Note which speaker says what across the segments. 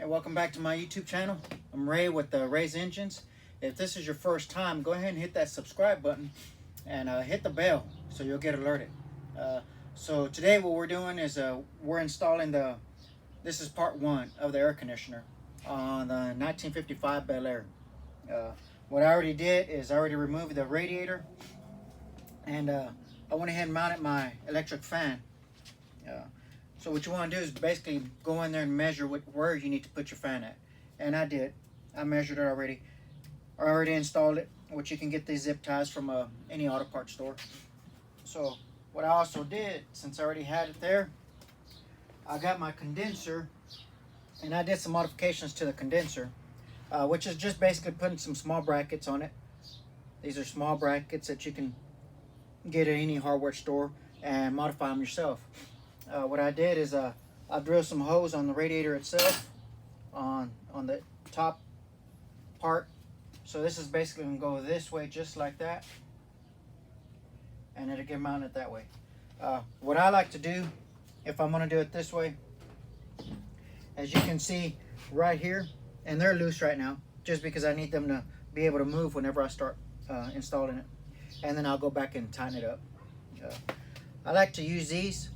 Speaker 1: Hey, welcome back to my YouTube channel. I'm Ray with Ray's Engines. If this is your first time, go ahead and hit that subscribe button and hit the bell so you'll get alerted. So today what we're doing is we're installing this is part one of the air conditioner on the 1955 Belair. What I already did is I already removed the radiator, and I went ahead and mounted my electric fan. So what you want to do is basically go in there and measure where you need to put your fan at. And I did. I measured it already. I already installed it, which you can get these zip ties from any auto parts store. So what I also did, since I already had it there, I got my condenser, and I did some modifications to the condenser, which is just basically putting some small brackets on it. These are small brackets that you can get at any hardware store and modify them yourself. What I did is I drilled some holes on the radiator itself, on the top part. So this is basically going to go this way, just like that, and it'll get mounted that way. What I like to do, if I'm going to do it this way, as you can see right here, and they're loose right now, just because I need them to be able to move whenever I start installing it, and then I'll go back and tighten it up. I like to use these.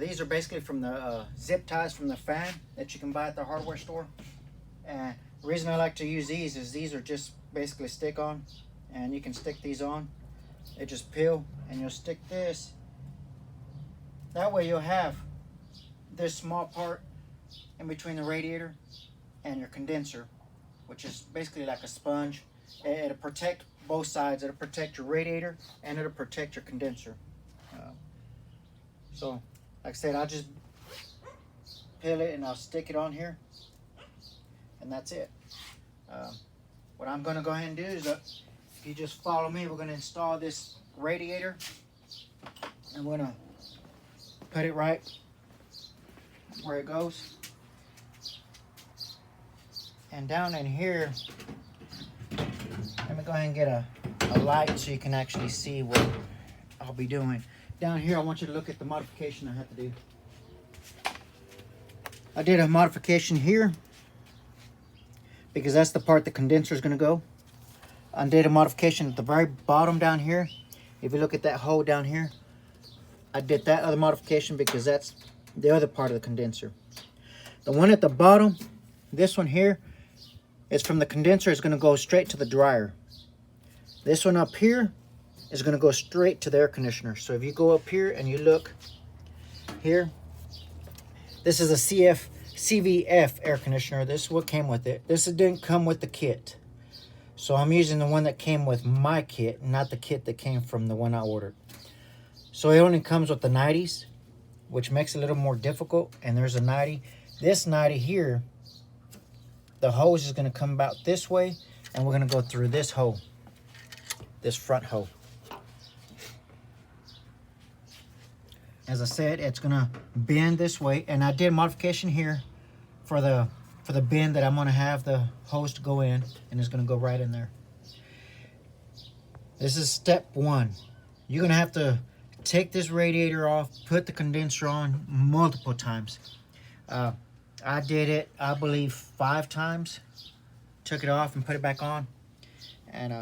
Speaker 1: These are basically from the zip ties from the fan that you can buy at the hardware store. And the reason I like to use these is these are just basically stick on, and you can stick these on. They just peel, and you'll stick this. That way you'll have this small part in between the radiator and your condenser, which is basically like a sponge. It'll protect both sides. It'll protect your radiator and it'll protect your condenser. So like I said, I'll just peel it and I'll stick it on here, and that's it. What I'm going to go ahead and do is, if you just follow me, we're going to install this radiator, and we're going to put it right where it goes. And down in here, let me go ahead and get a light so you can actually see what I'll be doing. Down here, I want you to look at the modification I had to do. I did a modification here because that's the part the condenser is going to go. I did a modification at the very bottom down here. If you look at that hole down here, I did that other modification because that's the other part of the condenser. The one at the bottom, this one here, is from the condenser. It's going to go straight to the dryer. This one up here is going to go straight to the air conditioner. So if you go up here and you look here, this is a CVF air conditioner. This is what came with it. This didn't come with the kit. So I'm using the one that came with my kit, not the kit that came from the one I ordered. So it only comes with the 90s, which makes it a little more difficult. And there's a 90. This 90 here, the hose is going to come about this way, and we're going to go through this hole, this front hole. As I said, it's gonna bend this way, and I did a modification here for the bend that I'm gonna have the hose to go in, and it's gonna go right in there. This is step one. You're gonna have to take this radiator off, put the condenser on multiple times. I did it, I believe, 5 times. Took it off and put it back on, and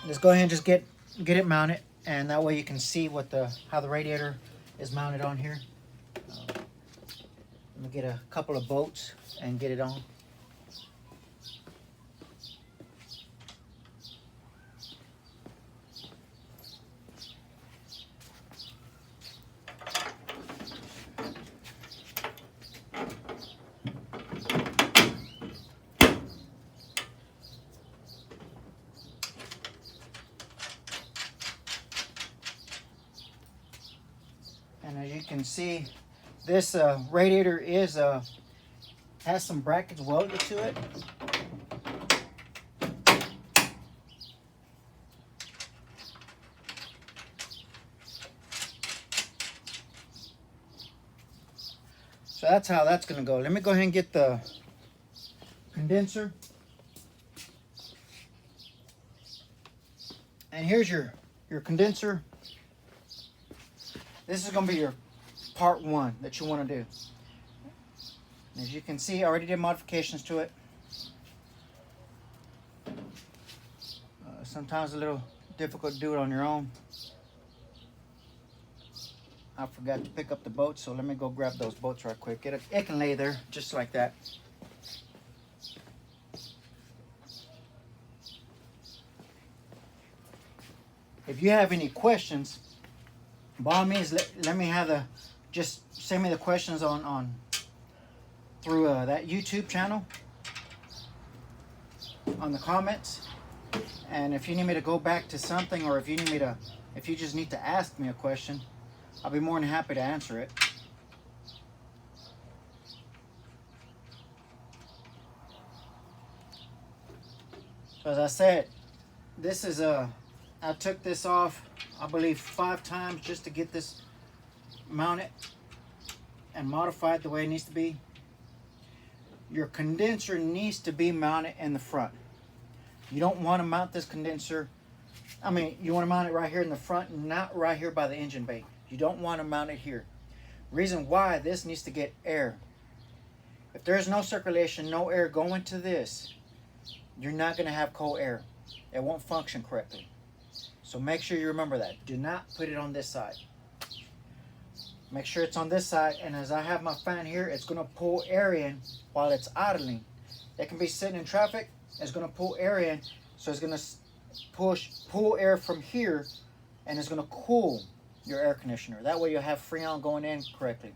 Speaker 1: let's go ahead and just get it mounted. And that way you can see how the radiator is mounted on here. Let me get a couple of bolts and get it on. And as you can see, this radiator has some brackets welded to it. So that's how that's going to go. Let me go ahead and get the condenser. And here's your condenser. This is going to be your part one that you want to do. As you can see, I already did modifications to it. Sometimes a little difficult to do it on your own. I forgot to pick up the boats, so let me go grab those boats right quick. It can lay there just like that. If you have any questions, by all means, let me have just send me the questions on through that YouTube channel on the comments. And if you need me to go back to something, or if you just need to ask me a question, I'll be more than happy to answer it. So as I said, this is I took this off, I believe 5 times just to get this mounted and modified the way it needs to be. Your condenser needs to be mounted in the front. You don't want to mount this condenser, you want to mount it right here in the front, not right here by the engine bay. You don't want to mount it here. Reason why, this needs to get air. If there's no circulation, no air going to this, you're not going to have cold air. It won't function correctly. So make sure you remember that. Do not put it on this side. Make sure it's on this side, and as I have my fan here, it's going to pull air in while it's idling. It can be sitting in traffic, it's going to pull air in, so it's going to pull air from here, and it's going to cool your air conditioner. That way you'll have Freon going in correctly.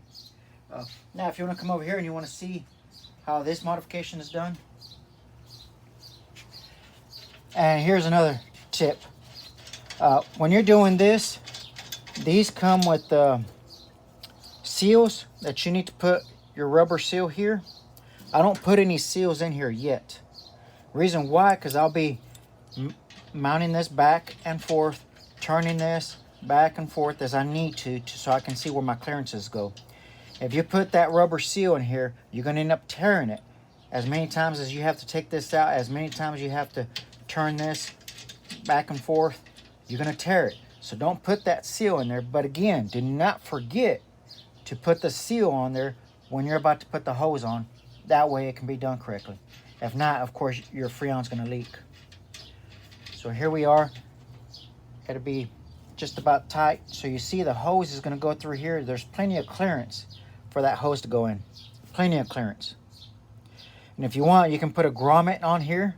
Speaker 1: Now if you want to come over here and you want to see how this modification is done. And here's another tip. When you're doing this, these come with seals that you need to put your rubber seal here. I don't put any seals in here yet. Reason why, because I'll be mounting this back and forth, turning this back and forth as I need to so I can see where my clearances go. If you put that rubber seal in here, you're going to end up tearing it. As many times as you have to take this out, as many times you have to turn this back and forth, you're going to tear it. So don't put that seal in there. But again, do not forget to put the seal on there when you're about to put the hose on. That way it can be done correctly. If not, of course, your Freon's going to leak. So here we are. It'll be just about tight. So you see the hose is going to go through here. There's plenty of clearance for that hose to go in. Plenty of clearance. And if you want, you can put a grommet on here.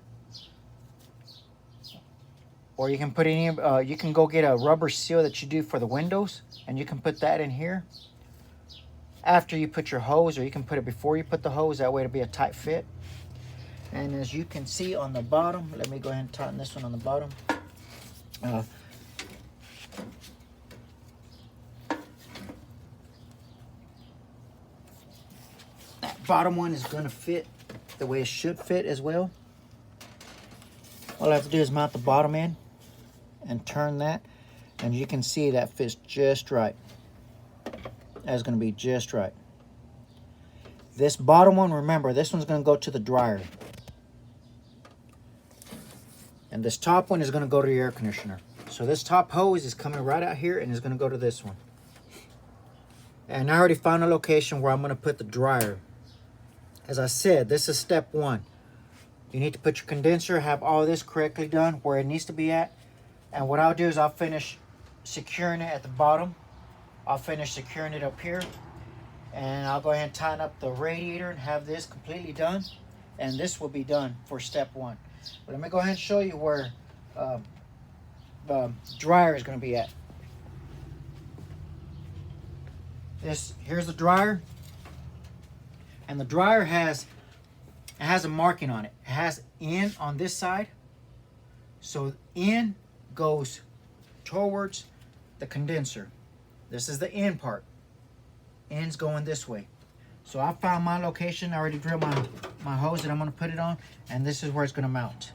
Speaker 1: Or you can put any, you can go get a rubber seal that you do for the windows, and you can put that in here after you put your hose, or you can put it before you put the hose. That way it'll be a tight fit. And as you can see on the bottom, let me go ahead and tighten this one on the bottom. That bottom one is going to fit the way it should fit as well. All I have to do is mount the bottom end and turn that, and you can see that fits just right. That's going to be just right. This bottom one, remember, this one's going to go to the dryer. And this top one is going to go to the air conditioner. So this top hose is coming right out here and is going to go to this one. And I already found a location where I'm going to put the dryer. As I said, this is step 1. You need to put your condenser, have all this correctly done where it needs to be at. And what I'll do is I'll finish securing it at the bottom. I'll finish securing it up here. And I'll go ahead and tighten up the radiator and have this completely done. And this will be done for step 1. But let me go ahead and show you where the dryer is going to be at. Here's the dryer. And the dryer has a marking on it. It has in on this side. So in goes towards the condenser. This is the in part. In's going this way. So I found my location. I already drilled my hose that I'm going to put it on. And this is where it's going to mount.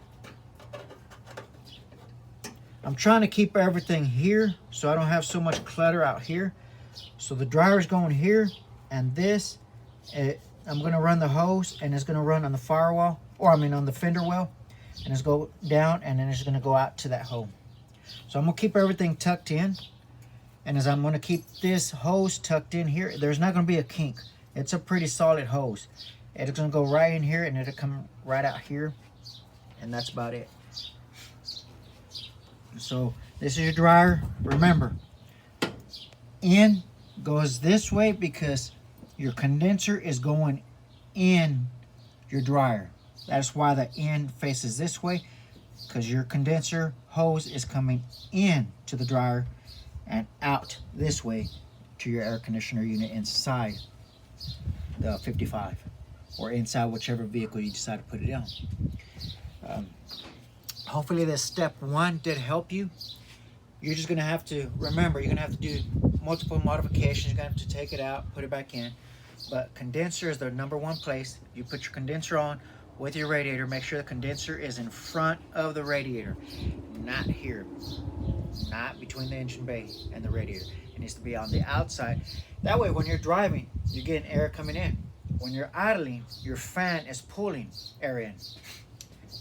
Speaker 1: I'm trying to keep everything here so I don't have so much clutter out here. So the dryer is going here. And this, I'm going to run the hose, and it's going to run on the firewall, or on the fender well, and it's go down, and then it's going to go out to that hole. So I'm going to keep everything tucked in, and as I'm going to keep this hose tucked in here, there's not going to be a kink. It's a pretty solid hose. It's gonna go right in here and it'll come right out here, and that's about it. So this is your dryer. Remember, in goes this way because your condenser is going in your dryer. That's why the end faces this way, because your condenser hose is coming in to the dryer and out this way to your air conditioner unit inside the 55 or inside whichever vehicle you decide to put it on. Hopefully this step 1 did help you. You're just gonna have to remember, you're gonna have to do multiple modifications. You're gonna have to take it out, put it back in. But condenser is the #1 place. You put your condenser on with your radiator. Make sure the condenser is in front of the radiator, not here, not between the engine bay and the radiator. It needs to be on the outside. That way, when you're driving, you're getting air coming in. When you're idling, your fan is pulling air in.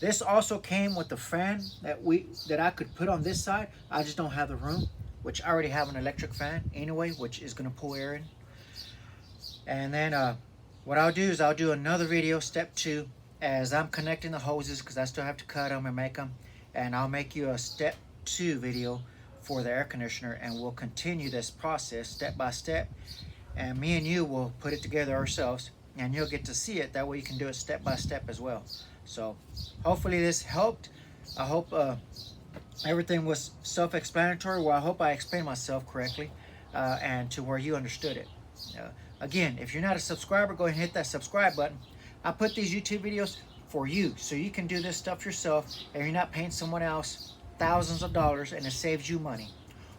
Speaker 1: This also came with the fan that I could put on this side. I just don't have the room, which I already have an electric fan anyway, which is going to pull air in. And then what I'll do is I'll do another video, step 2, as I'm connecting the hoses, because I still have to cut them and make them. And I'll make you a step 2 video for the air conditioner, and we'll continue this process step by step. And me and you will put it together ourselves, and you'll get to see it. That way you can do it step by step as well. So hopefully this helped. I hope everything was self-explanatory. Well, I hope I explained myself correctly and to where you understood it. Again, if you're not a subscriber, go ahead and hit that subscribe button. I put these YouTube videos for you, so you can do this stuff yourself, and you're not paying someone else thousands of dollars, and it saves you money.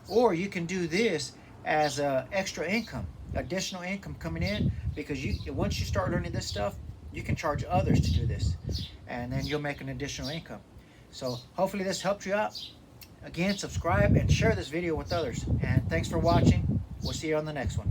Speaker 1: Or you can do this as extra income, additional income coming in, because once you start learning this stuff, you can charge others to do this, and then you'll make an additional income. So hopefully this helped you out. Again, subscribe and share this video with others. And thanks for watching. We'll see you on the next one.